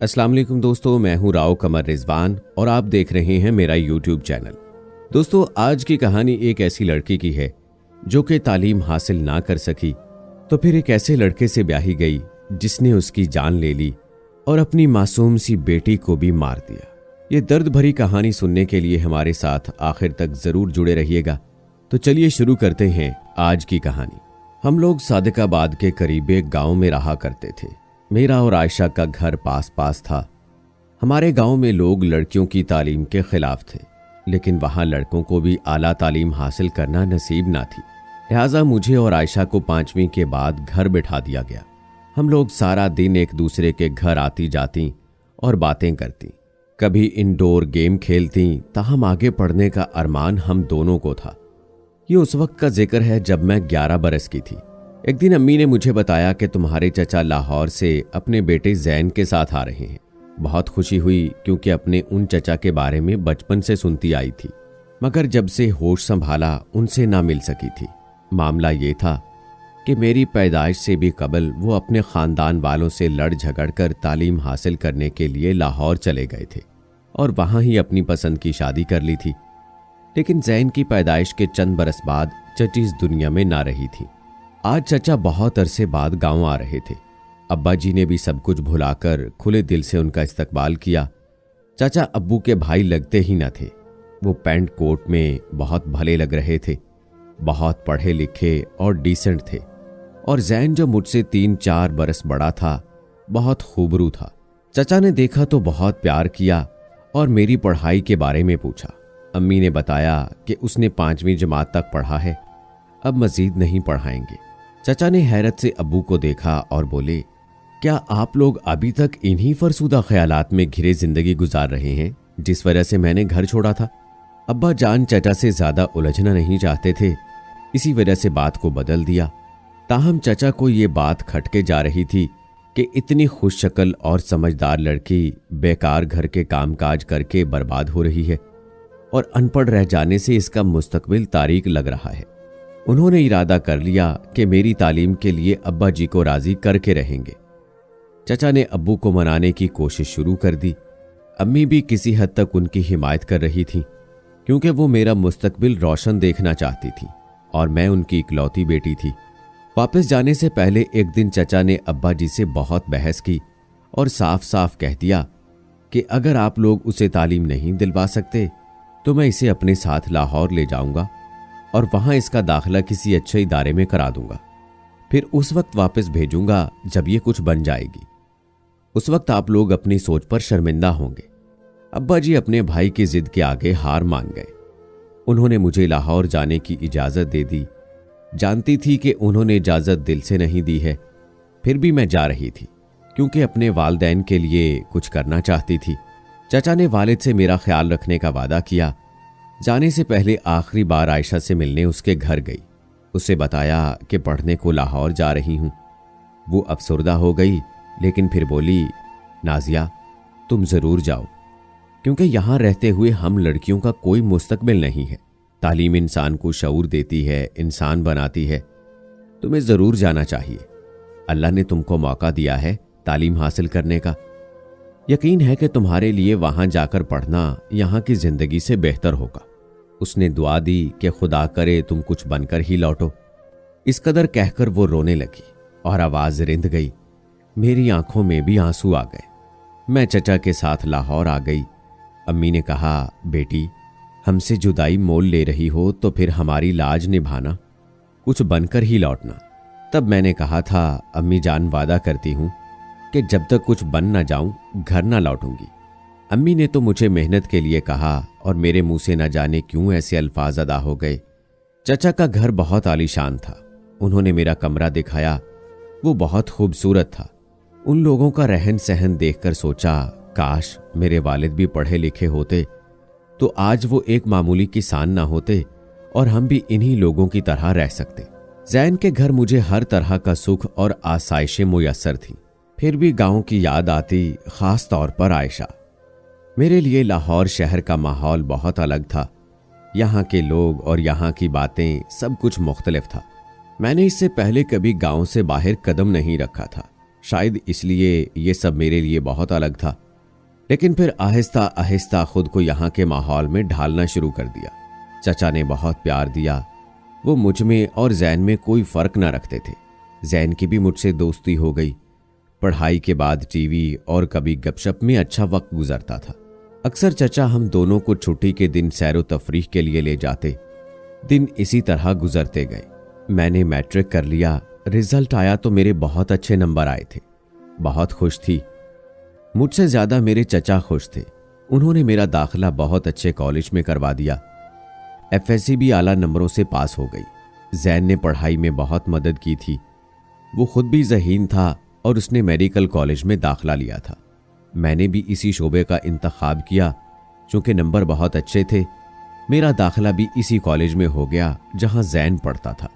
अस्सलाम वालेकुम दोस्तों, मैं हूं राव कमर रिजवान और आप देख रहे हैं मेरा यूट्यूब चैनल। दोस्तों, आज की कहानी एक ऐसी लड़की की है जो कि तालीम हासिल ना कर सकी तो फिर एक ऐसे लड़के से ब्याही गई जिसने उसकी जान ले ली और अपनी मासूम सी बेटी को भी मार दिया। ये दर्द भरी कहानी सुनने के लिए हमारे साथ आखिर तक जरूर जुड़े रहिएगा। तो चलिए शुरू करते हैं आज की कहानी। हम लोग सादिकाबाद के करीब एक गाँव में रहा करते थे। मेरा और आयशा का घर पास पास था। हमारे गांव में लोग लड़कियों की तालीम के खिलाफ थे, लेकिन वहां लड़कों को भी आला तालीम हासिल करना नसीब ना थी। लिहाजा मुझे और आयशा को 5वीं के बाद घर बिठा दिया गया। हम लोग सारा दिन एक दूसरे के घर आती जाती और बातें करती, कभी इंडोर गेम खेलती। ताहम आगे पढ़ने का अरमान हम दोनों को था। ये उस वक्त का जिक्र है जब मैं 11 बरस की थी। एक दिन अम्मी ने मुझे बताया कि तुम्हारे चचा लाहौर से अपने बेटे जैन के साथ आ रहे हैं। बहुत खुशी हुई क्योंकि अपने उन चचा के बारे में बचपन से सुनती आई थी, मगर जब से होश संभाला उनसे ना मिल सकी थी। मामला ये था कि मेरी पैदाइश से भी कबल वो अपने खानदान वालों से लड़ झगड़ कर तालीम हासिल करने के लिए लाहौर चले गए थे और वहां ही अपनी पसंद की शादी कर ली थी। लेकिन जैन की पैदाइश के चंद बरस बाद चची इस दुनिया में ना रही थी। आज चचा बहुत अरसे बाद गांव आ रहे थे। अब्बा जी ने भी सब कुछ भुलाकर खुले दिल से उनका इस्तकबाल किया। चाचा अब्बू के भाई लगते ही न थे। वो पैंट कोट में बहुत भले लग रहे थे, बहुत पढ़े लिखे और डिसेंट थे। और जैन जो मुझसे 3-4 बरस बड़ा था, बहुत खूबरू था। चचा ने देखा तो बहुत प्यार किया और मेरी पढ़ाई के बारे में पूछा। अम्मी ने बताया कि उसने 5वीं जमात तक पढ़ा है, अब मजीद नहीं पढ़ाएंगे। चचा ने हैरत से अब्बू को देखा और बोले, क्या आप लोग अभी तक इन्हीं फरसूदा ख्यालात में घिरे जिंदगी गुजार रहे हैं जिस वजह से मैंने घर छोड़ा था? अब्बा जान चचा से ज्यादा उलझना नहीं चाहते थे, इसी वजह से बात को बदल दिया। ताहम चचा को ये बात खटके जा रही थी कि इतनी खुश शक्ल और समझदार लड़की बेकार घर के कामकाज करके बर्बाद हो रही है और अनपढ़ रह जाने से इसका मुस्तकबिल तारीक लग रहा है। उन्होंने इरादा कर लिया कि मेरी तालीम के लिए अब्बा जी को राजी करके रहेंगे। चचा ने अब्बू को मनाने की कोशिश शुरू कर दी। अम्मी भी किसी हद तक उनकी हिमायत कर रही थी, क्योंकि वो मेरा मुस्तकबिल रोशन देखना चाहती थी और मैं उनकी इकलौती बेटी थी। वापस जाने से पहले एक दिन चचा ने अब्बा जी से बहुत बहस की और साफ साफ कह दिया कि अगर आप लोग उसे तालीम नहीं दिलवा सकते तो मैं इसे अपने साथ लाहौर ले जाऊंगा और वहां इसका दाखिला किसी अच्छे इदारे में करा दूंगा। फिर उस वक्त वापस भेजूंगा जब ये कुछ बन जाएगी। उस वक्त आप लोग अपनी सोच पर शर्मिंदा होंगे। अब्बा जी अपने भाई की जिद के आगे हार मान गए। उन्होंने मुझे लाहौर जाने की इजाजत दे दी। जानती थी कि उन्होंने इजाजत दिल से नहीं दी है, फिर भी मैं जा रही थी क्योंकि अपने वालिदैन के लिए कुछ करना चाहती थी। चचा ने वालिद से मेरा ख्याल रखने का वादा किया। जाने से पहले आखिरी बार आयशा से मिलने उसके घर गई। उसे बताया कि पढ़ने को लाहौर जा रही हूं। वो अफसरदा हो गई, लेकिन फिर बोली, नाजिया तुम जरूर जाओ, क्योंकि यहां रहते हुए हम लड़कियों का कोई मुस्तकबिल नहीं है। तालीम इंसान को शऊर देती है, इंसान बनाती है। तुम्हें जरूर जाना चाहिए। अल्लाह ने तुमको मौका दिया है तालीम हासिल करने का। यकीन है कि तुम्हारे लिए वहां जाकर पढ़ना यहां की जिंदगी से बेहतर होगा। उसने दुआ दी कि खुदा करे तुम कुछ बनकर ही लौटो। इस कदर कहकर वो रोने लगी और आवाज रिंध गई। मेरी आंखों में भी आंसू आ गए। मैं चचा के साथ लाहौर आ गई। अम्मी ने कहा, बेटी हमसे जुदाई मोल ले रही हो तो फिर हमारी लाज निभाना, कुछ बनकर ही लौटना। तब मैंने कहा था, अम्मी जान वादा करती हूं कि जब तक कुछ बन ना जाऊं घर ना लौटूंगी। अम्मी ने तो मुझे मेहनत के लिए कहा और मेरे मुंह से न जाने क्यों ऐसे अल्फाज अदा हो गए। चचा का घर बहुत आलीशान था। उन्होंने मेरा कमरा दिखाया, वो बहुत खूबसूरत था। उन लोगों का रहन सहन देखकर सोचा, काश मेरे वालिद भी पढ़े लिखे होते तो आज वो एक मामूली किसान ना होते और हम भी इन्हीं लोगों की तरह रह सकते। जैन के घर मुझे हर तरह का सुख और आसाइशें मुयस्सर थीं। फिर भी गांव की याद आती, खास तौर पर आयशा। मेरे लिए लाहौर शहर का माहौल बहुत अलग था। यहाँ के लोग और यहाँ की बातें सब कुछ मुख्तलिफ था। मैंने इससे पहले कभी गांव से बाहर कदम नहीं रखा था। शायद इसलिए ये सब मेरे लिए बहुत अलग था। लेकिन फिर आहिस्ता आहिस्ता खुद को यहाँ के माहौल में ढालना शुरू कर दिया। चचा ने बहुत प्यार दिया। वो मुझ में और जैन में कोई फर्क ना रखते थे। जैन की भी मुझसे दोस्ती हो गई। पढ़ाई के बाद टीवी और कभी गपशप में अच्छा वक्त गुजरता था। अक्सर चचा हम दोनों को छुट्टी के दिन सैरो तफरीह के लिए ले जाते। दिन इसी तरह गुजरते गए। मैंने मैट्रिक कर लिया। रिजल्ट आया तो मेरे बहुत अच्छे नंबर आए थे। बहुत खुश थी। मुझसे ज्यादा मेरे चचा खुश थे। उन्होंने मेरा दाखिला बहुत अच्छे कॉलेज में करवा दिया। एफएससी भी आला नंबरों से पास हो गई। जैन ने पढ़ाई में बहुत मदद की थी। वो खुद भी ज़हीन था और उसने मेडिकल कॉलेज में दाखिला लिया था। मैंने भी इसी शोबे का इंतखाब किया। चूंकि नंबर बहुत अच्छे थे, मेरा दाखिला भी इसी कॉलेज में हो गया जहां जैन पढ़ता था।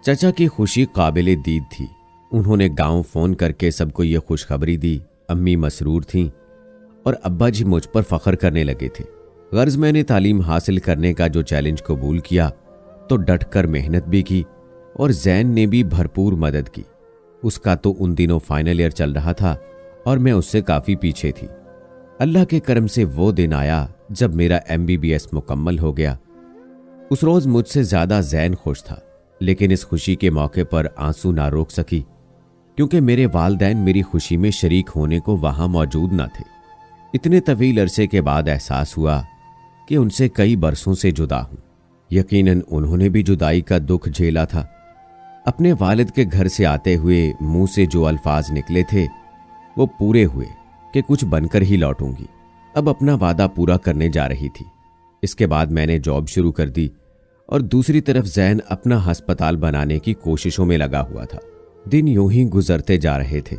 चचा की खुशी काबिले दीद थी। उन्होंने गांव फोन करके सबको ये खुशखबरी दी। अम्मी मसरूर थीं और अब्बा जी मुझ पर फख्र करने लगे थे। गर्ज मैंने तालीम हासिल करने का जो चैलेंज कबूल किया तो डट कर मेहनत भी की और जैन ने भी भरपूर मदद की। उसका तो उन दिनों फाइनल ईयर चल रहा था और मैं उससे काफ़ी पीछे थी। अल्लाह के करम से वो दिन आया जब मेरा MBBS मुकम्मल हो गया। उस रोज़ मुझसे ज़्यादा जैन खुश था, लेकिन इस खुशी के मौके पर आंसू ना रोक सकी क्योंकि मेरे वालिदैन मेरी खुशी में शरीक होने को वहां मौजूद न थे। इतने तवील अरसे के बाद एहसास हुआ कि उनसे कई बरसों से जुदा हूं। यकीनन उन्होंने भी जुदाई का दुख झेला था। अपने वालिद के घर से आते हुए मुंह से जो अल्फाज निकले थे वो पूरे हुए कि कुछ बनकर ही लौटूंगी। अब अपना वादा पूरा करने जा रही थी। इसके बाद मैंने जॉब शुरू कर दी और दूसरी तरफ जैन अपना अस्पताल बनाने की कोशिशों में लगा हुआ था। दिन यूं ही गुजरते जा रहे थे।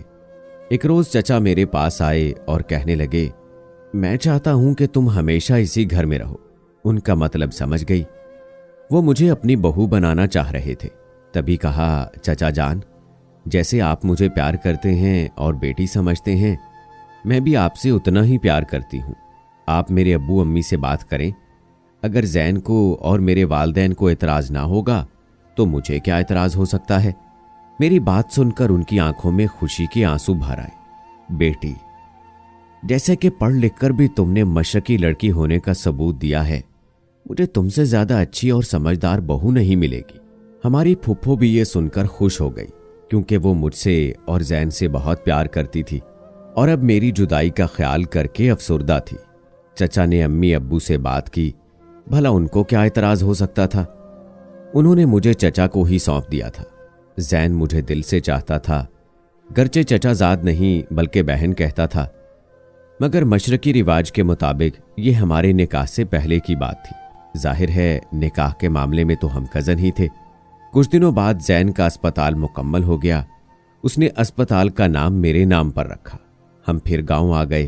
एक रोज चचा मेरे पास आए और कहने लगे, मैं चाहता हूं कि तुम हमेशा इसी घर में रहो। उनका मतलब समझ गई। वो मुझे अपनी बहू बनाना चाह रहे थे। तभी कहा, चचा जान, जैसे आप मुझे प्यार करते हैं और बेटी समझते हैं, मैं भी आपसे उतना ही प्यार करती हूं। आप मेरे अब्बू अम्मी से बात करें। अगर जैन को और मेरे वालिदैन को एतराज ना होगा तो मुझे क्या एतराज हो सकता है। मेरी बात सुनकर उनकी आंखों में खुशी के आंसू भर आए। बेटी, जैसे कि पढ़ लिख कर भी तुमने मशरकी लड़की होने का सबूत दिया है, मुझे तुमसे ज्यादा अच्छी और समझदार बहू नहीं मिलेगी। हमारी फुफ्फो भी ये सुनकर खुश हो गई क्योंकि वो मुझसे और जैन से बहुत प्यार करती थी और अब मेरी जुदाई का ख्याल करके अफसुर्दा थी। चचा ने अम्मी अब्बू से बात की। भला उनको क्या एतराज हो सकता था। उन्होंने मुझे चचा को ही सौंप दिया था। जैन मुझे दिल से चाहता था, गरचे चचा जाद नहीं बल्कि बहन कहता था, मगर मशरकी रिवाज के मुताबिक ये हमारे निकाह से पहले की बात थी। जाहिर है निकाह के मामले में तो हम कज़न ही थे। कुछ दिनों बाद जैन का अस्पताल मुकम्मल हो गया। उसने अस्पताल का नाम मेरे नाम पर रखा। हम फिर गांव आ गए।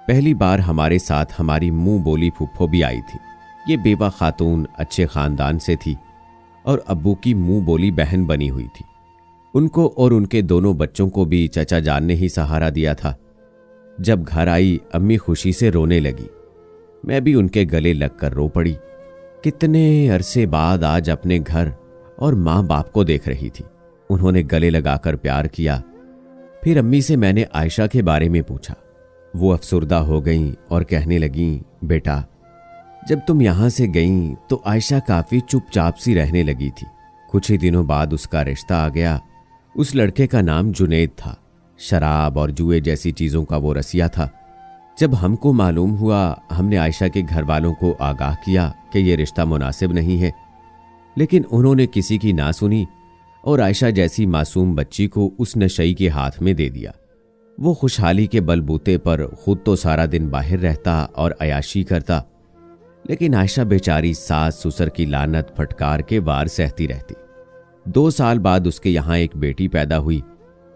पहली बार हमारे साथ हमारी मुंह बोली फुफ्फो भी आई थी। ये बेवा खातून अच्छे खानदान से थी और अब्बू की मुंह बोली बहन बनी हुई थी। उनको और उनके दोनों बच्चों को भी चचा जान ने ही सहारा दिया था। जब घर आई अम्मी खुशी से रोने लगी। मैं भी उनके गले लगकर रो पड़ी। कितने अरसे बाद आज अपने घर और माँ बाप को देख रही थी। उन्होंने गले लगाकर प्यार किया। फिर अम्मी से मैंने आयशा के बारे में पूछा। वो अफसुर्दा हो गईं और कहने लगीं, बेटा, जब तुम यहां से गईं तो आयशा काफी चुपचाप सी रहने लगी थी। कुछ ही दिनों बाद उसका रिश्ता आ गया। उस लड़के का नाम जुनैद था। शराब और जुए जैसी चीजों का वो रसिया था। जब हमको मालूम हुआ, हमने आयशा के घर वालों को आगाह किया कि ये रिश्ता मुनासिब नहीं है, लेकिन उन्होंने किसी की ना सुनी और आयशा जैसी मासूम बच्ची को उस नशई के हाथ में दे दिया। वो खुशहाली के बलबूते पर खुद तो सारा दिन बाहर रहता और अयाशी करता, लेकिन आयशा बेचारी सास ससुर की लानत फटकार के वार सहती रहती। 2 साल बाद उसके यहाँ एक बेटी पैदा हुई,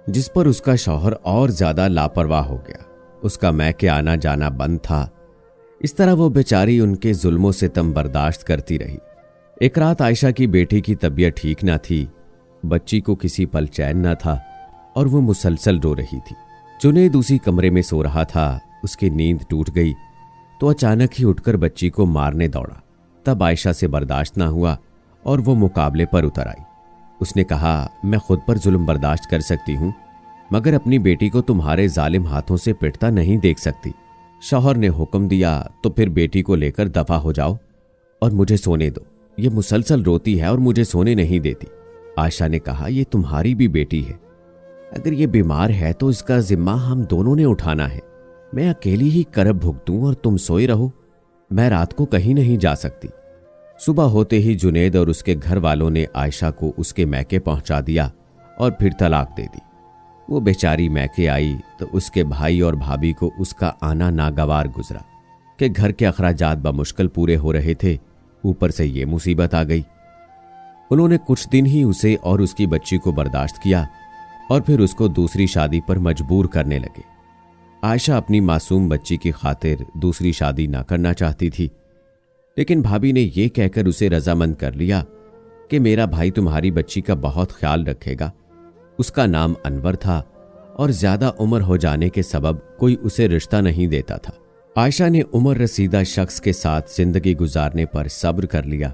जिस पर उसका शौहर और ज्यादा लापरवाह हो गया। उसका मैके आना जाना बंद था। इस तरह वो बेचारी उनके जुल्मों से तम बर्दाश्त करती रही। एक रात आयशा की बेटी की तबीयत ठीक न थी। बच्ची को किसी पल चैन न था और वो मुसलसल रो रही थी। जुनैद उसी कमरे में सो रहा था। उसकी नींद टूट गई तो अचानक ही उठकर बच्ची को मारने दौड़ा। तब आयशा से बर्दाश्त ना हुआ और वो मुकाबले पर उतर आई। उसने कहा, मैं खुद पर जुल्म बर्दाश्त कर सकती हूँ, मगर अपनी बेटी को तुम्हारे जालिम हाथों से पिटता नहीं देख सकती। शौहर ने हुक्म दिया तो फिर बेटी को लेकर दफा हो जाओ और मुझे सोने दो। ये मुसलसल रोती है और मुझे सोने नहीं देती। आयशा ने कहा, ये तुम्हारी भी बेटी है, अगर ये बीमार है तो इसका जिम्मा हम दोनों ने उठाना है। मैं अकेली ही करब भुगतूं और तुम सोए रहो। मैं रात को कहीं नहीं जा सकती। सुबह होते ही जुनेद और उसके घर वालों ने आयशा को उसके मैके पहुंचा दिया और फिर तलाक दे दी। वो बेचारी मैके आई तो उसके भाई और भाभी को उसका आना नागवार गुजरा कि घर के अखराजात बमुश्किल पूरे हो रहे थे, ऊपर से ये मुसीबत आ गई। उन्होंने कुछ दिन ही उसे और उसकी बच्ची को बर्दाश्त किया और फिर उसको दूसरी शादी पर मजबूर करने लगे। आयशा अपनी मासूम बच्ची की खातिर दूसरी शादी ना करना चाहती थी, लेकिन भाभी ने यह कहकर उसे रजामंद कर लिया कि मेरा भाई तुम्हारी बच्ची का बहुत ख्याल रखेगा। उसका नाम अनवर था और ज्यादा उम्र हो जाने के सबब कोई उसे रिश्ता नहीं देता था। आयशा ने उम्र रसीदा शख्स के साथ जिंदगी गुजारने पर सब्र कर लिया,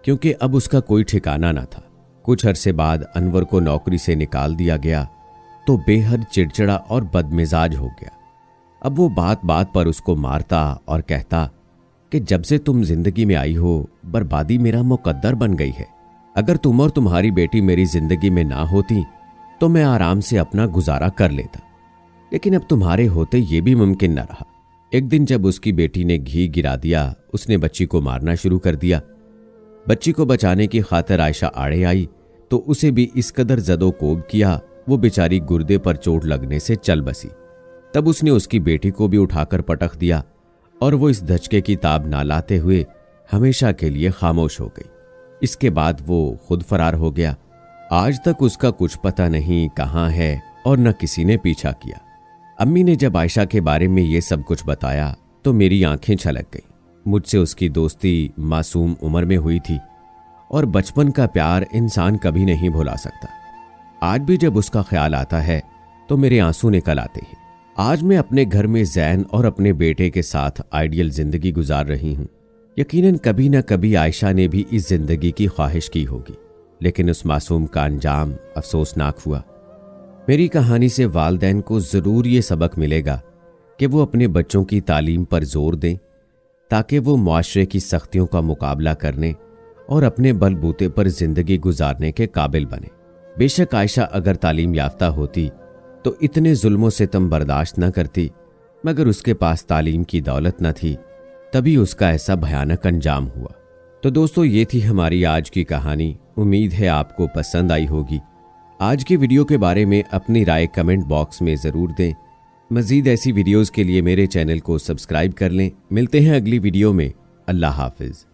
क्योंकि अब उसका कोई ठिकाना न था। कुछ अरसे बाद अनवर को नौकरी से निकाल दिया गया तो बेहद चिड़चिड़ा और बदमिजाज हो गया। अब वो बात बात पर उसको मारता और कहता कि जब से तुम जिंदगी में आई हो बर्बादी मेरा मुकद्दर बन गई है। अगर तुम और तुम्हारी बेटी मेरी जिंदगी में ना होती तो मैं आराम से अपना गुजारा कर लेता, लेकिन अब तुम्हारे होते ये भी मुमकिन न रहा। एक दिन जब उसकी बेटी ने घी गिरा दिया, उसने बच्ची को मारना शुरू कर दिया। बच्ची को बचाने की खातिर आयशा आड़े आई तो उसे भी इस कदर जदोकोब किया, वो बेचारी गुर्दे पर चोट लगने से चल बसी। तब उसने उसकी बेटी को भी उठाकर पटक दिया और वो इस धचके की ताब ना लाते हुए हमेशा के लिए खामोश हो गई। इसके बाद वो खुद फरार हो गया। आज तक उसका कुछ पता नहीं कहाँ है और न किसी ने पीछा किया। अम्मी ने जब आयशा के बारे में ये सब कुछ बताया तो मेरी आंखें छलक गईं। मुझसे उसकी दोस्ती मासूम उम्र में हुई थी और बचपन का प्यार इंसान कभी नहीं भुला सकता। आज भी जब उसका ख्याल आता है तो मेरे आंसू निकल आते हैं। आज मैं अपने घर में जैन और अपने बेटे के साथ आइडियल जिंदगी गुजार रही हूँ। यकीनन कभी न कभी आयशा ने भी इस जिंदगी की ख्वाहिश की होगी, लेकिन उस मासूम का अंजाम अफसोसनाक हुआ। मेरी कहानी से वालिदैन को जरूर ये सबक मिलेगा कि वो अपने बच्चों की तालीम पर जोर दें ताकि वो मुआशरे की सख्तियों का मुकाबला करने और अपने बलबूते पर जिंदगी गुजारने के काबिल बने। बेशक आयशा अगर तालीम याफ्ता होती तो इतने जुल्मों से तुम बर्दाश्त न करती, मगर उसके पास तालीम की दौलत न थी, तभी उसका ऐसा भयानक अंजाम हुआ। तो दोस्तों, ये थी हमारी आज की कहानी। उम्मीद है आपको पसंद आई होगी। आज की वीडियो के बारे में अपनी राय कमेंट बॉक्स में ज़रूर दें। मज़ीद ऐसी वीडियोज़ के लिए मेरे चैनल को सब्सक्राइब कर लें। मिलते हैं अगली वीडियो में। अल्लाह हाफिज़।